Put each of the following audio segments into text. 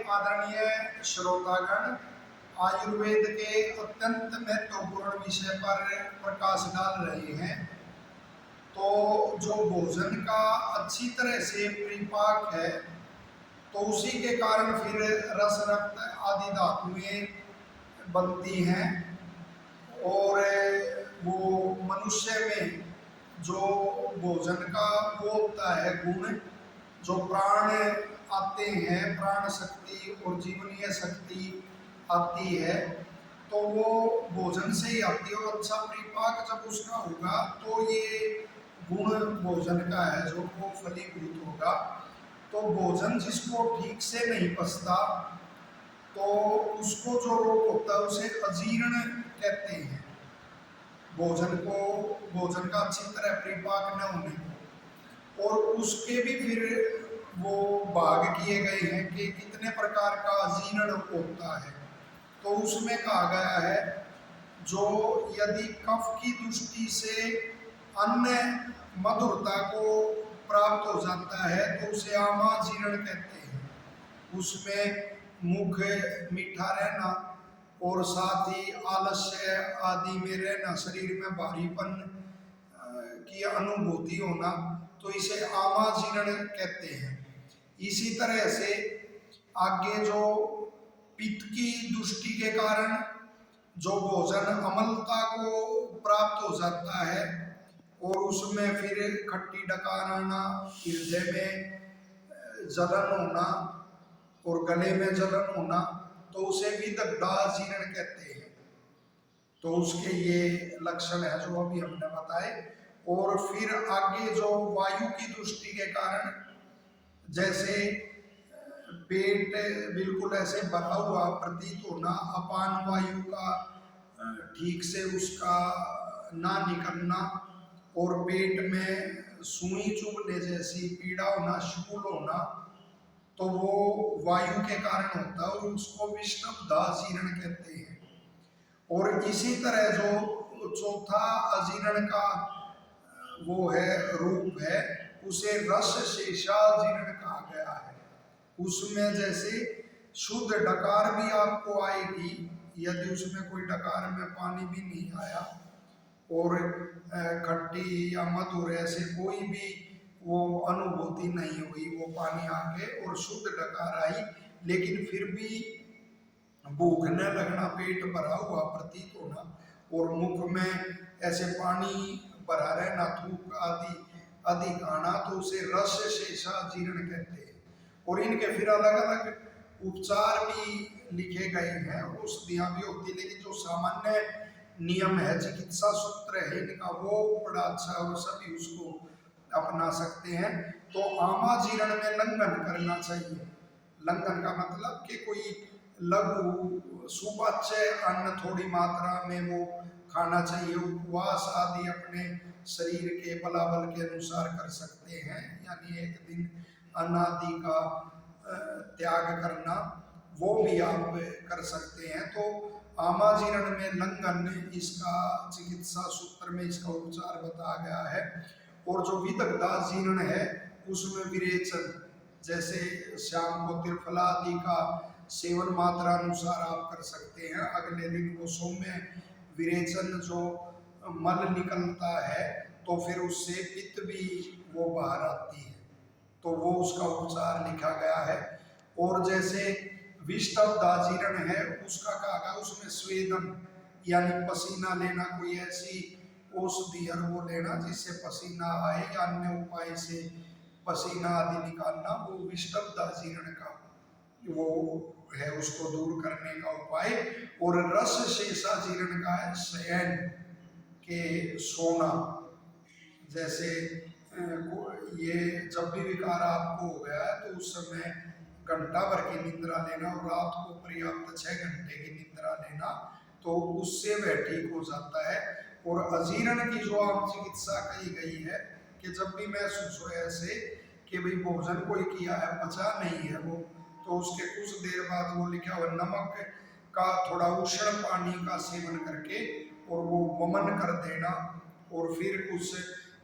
आदरणीय श्रोतागण, आयुर्वेद के अत्यंत महत्वपूर्ण विषय पर प्रकाश डाल रहे हैं। तो जो भोजन का अच्छी तरह से परिपाक है, तो उसी के कारण फिर रस, रक्त आदि धातुएं बनती हैं और वो मनुष्य में जो भोजन का वो होता है गुण, जो प्राण आते हैं, प्राण शक्ति और जीवनीय शक्ति आती है, तो वो भोजन से ही आती है। और अच्छा परिपाक जब उसका होगा तो ये गुण भोजन का है जो वो फलीभूत होगा। तो भोजन जिसको ठीक से नहीं पचता, तो उसको जो रोग होता है उसे अजीर्ण कहते हैं। भोजन का अच्छी तरह परिपाक न होने को, और उसके भी फिर वो भाग किए गए हैं कि कितने प्रकार का अजीर्ण होता है। तो उसमें कहा गया है, जो यदि कफ की दृष्टि से अन्य मधुरता को प्राप्त हो जाता है तो उसे आमाजीर्ण कहते हैं। उसमें मुख मीठा रहना और साथ ही आलस्य आदि में रहना, शरीर में भारीपन की अनुभूति होना, तो इसे आमाजीर्ण कहते हैं। इसी तरह से आगे जो पित्त की दृष्टि के कारण जो भोजन अम्लता को प्राप्त हो जाता है और उसमें फिर खट्टी डकार आना, हृदय में जलन होना और गले में जलन होना, तो उसे भी दग्धाजीर्ण कहते हैं। तो उसके ये लक्षण है जो अभी हमने बताए। और फिर आगे जो वायु की दृष्टि के कारण, जैसे पेट बिल्कुल ऐसे भरा हुआ प्रतीत होना, अपान वायु का ठीक से उसका ना निकलना, और पेट में सुई चुभने जैसी पीड़ा होना, शूल होना, तो वो वायु के कारण होता है और उसको विषमदाजीर्ण कहते हैं। और इसी तरह जो चौथा अजीर्ण का वो है रूप है, उसे रस शेषाजीर्ण कहा गया है। उसमें जैसे शुद्ध डकार भी आपको आएगी, यदि उसमें कोई डकार में पानी भी नहीं आया और खट्टी या मधुर ऐसे कोई भी वो अनुभूति नहीं हुई, वो पानी आके और शुद्ध डकार आई, लेकिन फिर भी भूख न लगना, पेट भरा हुआ प्रतीत होना और मुख में ऐसे पानी भरा रहना, थूक आदि अधिक आना, तो उसे रस शेषाजीर्ण कहते हैं। और इनके फिर अलग अलग उपचार भी लिखे गए हैं, औषधियाँ भी होती है, लेकिन जो सामान्य नियम है, चिकित्सा सूत्र है इनका, वो बड़ा अच्छा है और सभी उसको अपना सकते हैं। तो आमाजीर्ण में लंघन करना चाहिए। लंघन का मतलब कि कोई लघु सुपाच्य अन्न थोड़ी मात्रा में वो खाना चाहिए। उपवास आदि अपने शरीर के बलाबल के अनुसार कर सकते हैं, यानी एक दिन अनादि का त्याग करना, वो भी आप कर सकते हैं। तो आमाजीर्ण में लंघन, इसका चिकित्सा सूत्र में इसका उपचार बताया गया है। और जो विदग्धाजीर्ण है उसमें विरेचन, जैसे शाम को त्रिफला आदि का सेवन मात्रा अनुसार आप कर सकते हैं। अगले दिन वो सौम्य विरेचन जो मल निकलता है, तो फिर उससे पित्त भी वो बाहर आती है, तो वो उसका उपचार लिखा गया है। और जैसे विष्टब्धाजीर्ण है, उसका कहा गया, उसमें स्वेदन यानी पसीना लेना, कोई ऐसी औषधि और वो लेना जिससे पसीना आए या अन्य उपाय से पसीना आदि निकालना, वो विष्टब्धाजीर्ण का वो है, उसको दूर करने का उपाय। और रस शेषाजीर्ण का है शयन के सोना, जैसे ये जब भी विकार आपको हो गया है तो उस समय घंटा भर की निद्रा लेना और रात को पर्याप्त 6 घंटे की निद्रा लेना, तो उससे वह ठीक हो जाता है। और अजीर्ण की जो आम चिकित्सा कही गई है कि जब भी महसूस हो ऐसे कि भाई भोजन कोई किया है, पचा नहीं है वो, तो उसके कुछ देर बाद वो लिखा हुआ नमक का थोड़ा उष्ण पानी का सेवन करके और वो वमन कर देना, और फिर कुछ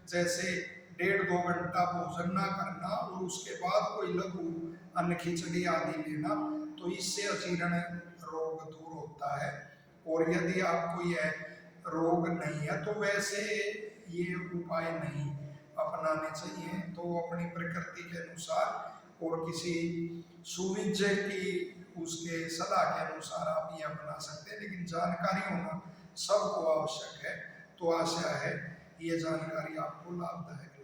जैसे 1.5-2 घंटा भोजन ना करना और उसके बाद कोई लघु अन्न खिचड़ी आदि लेना, तो इससे अजीर्ण रोग दूर होता है। और यदि आपको यह रोग नहीं है तो वैसे ये उपाय नहीं अपनाने चाहिए, तो अपनी प्रकृति के अनुसार और किसी सुविज्ञ की उसके सलाह के अनुसार आप ये अपना सकते हैं, लेकिन जानकारी होना सबको आवश्यक है। तो आशा है ये जानकारी आपको लाभदायक